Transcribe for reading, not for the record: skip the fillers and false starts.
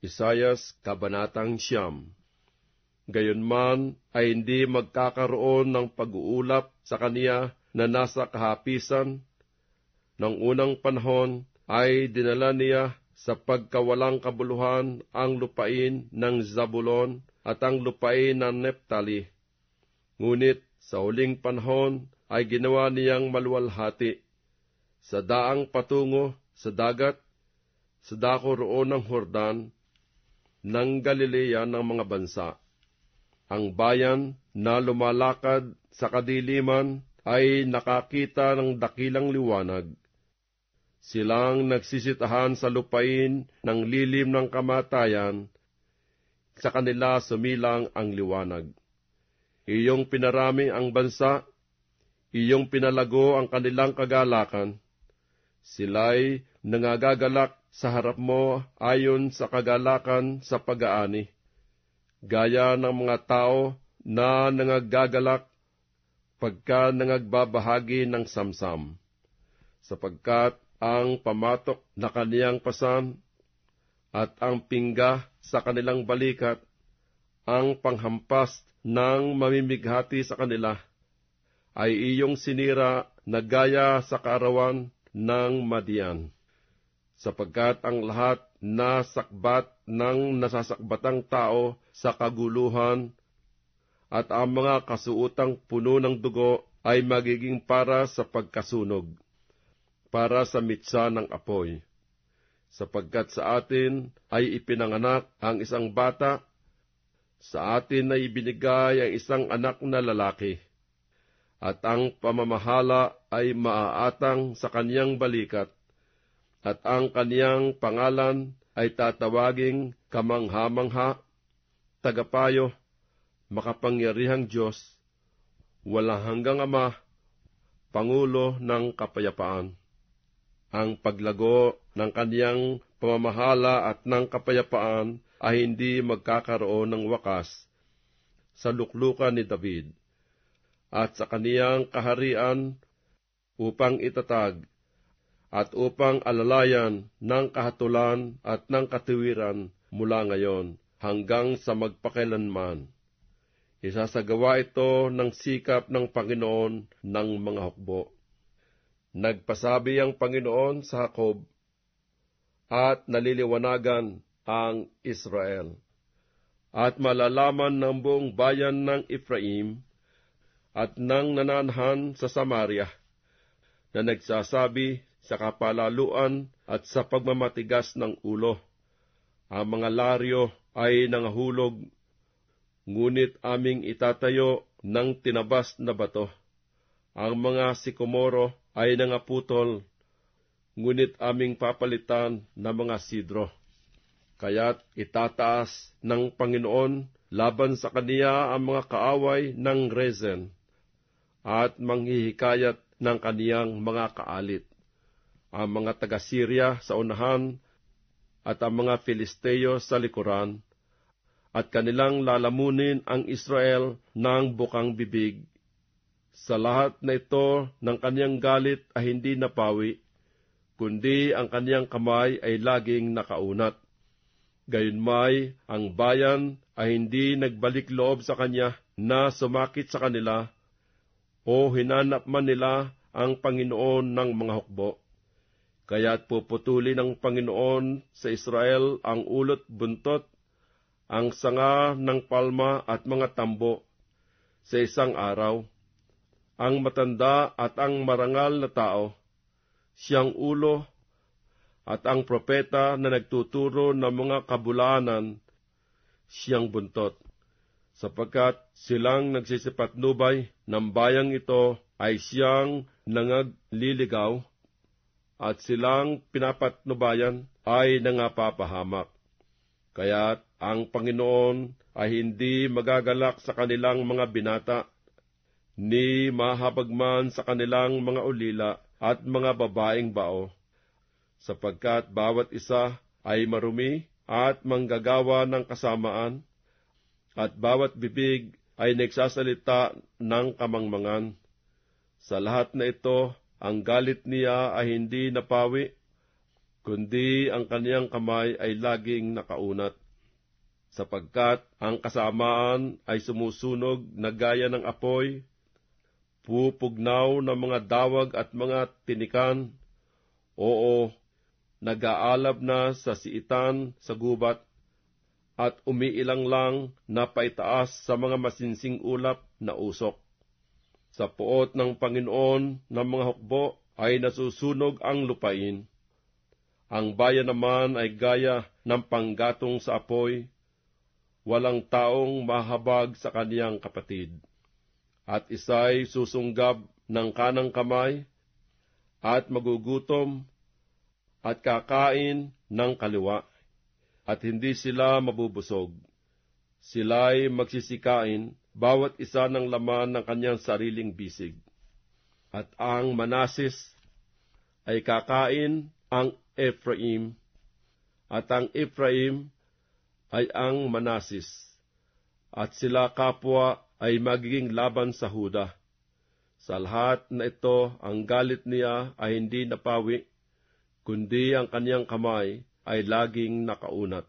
Isayas Kabanatang 9. Gayunman ay hindi magkakaroon ng pag-uulap sa kaniya na nasa kahapisan. Nang unang panahon ay dinala niya sa pagkawalang kabuluhan ang lupain ng Zabulon at ang lupain ng Neptali. Ngunit sa huling panahon ay ginawa niyang maluwalhati sa daang patungo sa dagat, sa dako roon ng Hordan, ng Galilea ng mga bansa. Ang bayan na lumalakad sa kadiliman ay nakakita ng dakilang liwanag. Silang nagsisitahan sa lupain ng lilim ng kamatayan, sa kanila sumilang ang liwanag. Iyong pinarami ang bansa, iyong pinalago ang kanilang kagalakan. Sila'y nangagagalak sa harap mo ayon sa kagalakan sa pag-aani, gaya ng mga tao na nangagagalak pagka nangagbabahagi ng samsam, sapagkat ang pamatok na kaniyang pasan at ang pingga sa kanilang balikat, ang panghampas ng mamimighati sa kanila, ay iyong sinira na gaya sa kaarawan ng Madian. Sapagkat ang lahat na sakbat ng nasasakbatang tao sa kaguluhan at ang mga kasuotang puno ng dugo ay magiging para sa pagkasunog, para sa mitsa ng apoy. Sapagkat sa atin ay ipinanganak ang isang bata, sa atin ay ibinigay ang isang anak na lalaki, at ang pamamahala ay maaatang sa kaniyang balikat, at ang kaniyang pangalan ay tatawaging Kamangha-mangha, Tagapayo, Makapangyarihang Diyos, Walang hanggang Ama, Pangulo ng Kapayapaan. Ang paglago ng kaniyang pamamahala at ng kapayapaan ay hindi magkakaroon ng wakas sa luklukan ni David, at sa kaniyang kaharian upang itatag at upang alalayan ng kahatulan at ng katuwiran mula ngayon hanggang sa magpakailanman. Isasagawa ito ng sikap ng Panginoon ng mga hukbo. Nagpasabi ang Panginoon sa Jacob at naliliwanagan ang Israel. At malalaman ng buong bayan ng Ephraim at ng nananahan sa Samaria na nagsasabi sa kapalaluan at sa pagmamatigas ng ulo. Ang mga laryo ay nangahulog, ngunit aming itatayo ng tinabas na bato. Ang mga sikomoro ay nangaputol, ngunit aming papalitan ng mga sidro. Kaya't itataas ng Panginoon laban sa kaniya ang mga kaaway ng Rezen, at manghihikayat ng kaniyang mga kaalit. Ang mga taga-Syria sa unahan at ang mga Filisteo sa likuran, at kanilang lalamunin ang Israel ng bukang bibig. Sa lahat na ito ng kaniyang galit ay hindi napawi, kundi ang kaniyang kamay ay laging nakaunat. Gayunmay, ang bayan ay hindi nagbalik loob sa kanya na sumakit sa kanila, o hinanap man nila ang Panginoon ng mga hukbo. Kaya't puputulin ng Panginoon sa Israel ang ulot buntot, ang sanga ng palma at mga tambo sa isang araw. Ang matanda at ang marangal na tao, siyang ulo, at ang propeta na nagtuturo ng mga kabulaanan, siyang buntot. Sapagkat silang nagsisipatnubay ng bayang ito ay siyang nangagliligaw, at silang pinapatnubayan ay nangapapahamak. Kaya't ang Panginoon ay hindi magagalak sa kanilang mga binata, ni mahabagman sa kanilang mga ulila at mga babaeng bao, sapagkat bawat isa ay marumi at manggagawa ng kasamaan, at bawat bibig ay nagsasalita ng kamangmangan. Sa lahat na ito, ang galit niya ay hindi napawi, kundi ang kaniyang kamay ay laging nakaunat, sapagkat ang kasamaan ay sumusunog na gaya ng apoy, pupugnaw ng mga dawag at mga tinikan, oo, nag-aalab na sa siitan sa gubat, at umiilang lang na paitaas sa mga masinsing ulap na usok. Sa puot ng Panginoon ng mga hukbo ay nasusunog ang lupain. Ang bayan naman ay gaya ng panggatong sa apoy, walang taong mahabag sa kaniyang kapatid. At isa'y susunggab ng kanang kamay, at magugutom, at kakain ng kaliwa, at hindi sila mabubusog. Sila'y magsisikain, bawat isa ng laman ng kanyang sariling bisig. At ang Manases ay kakain ang Ephraim, at ang Ephraim ay ang Manases, at sila kapwa ay magiging laban sa Huda. Sa lahat na ito, ang galit niya ay hindi napawi, kundi ang kaniyang kamay ay laging nakaunat.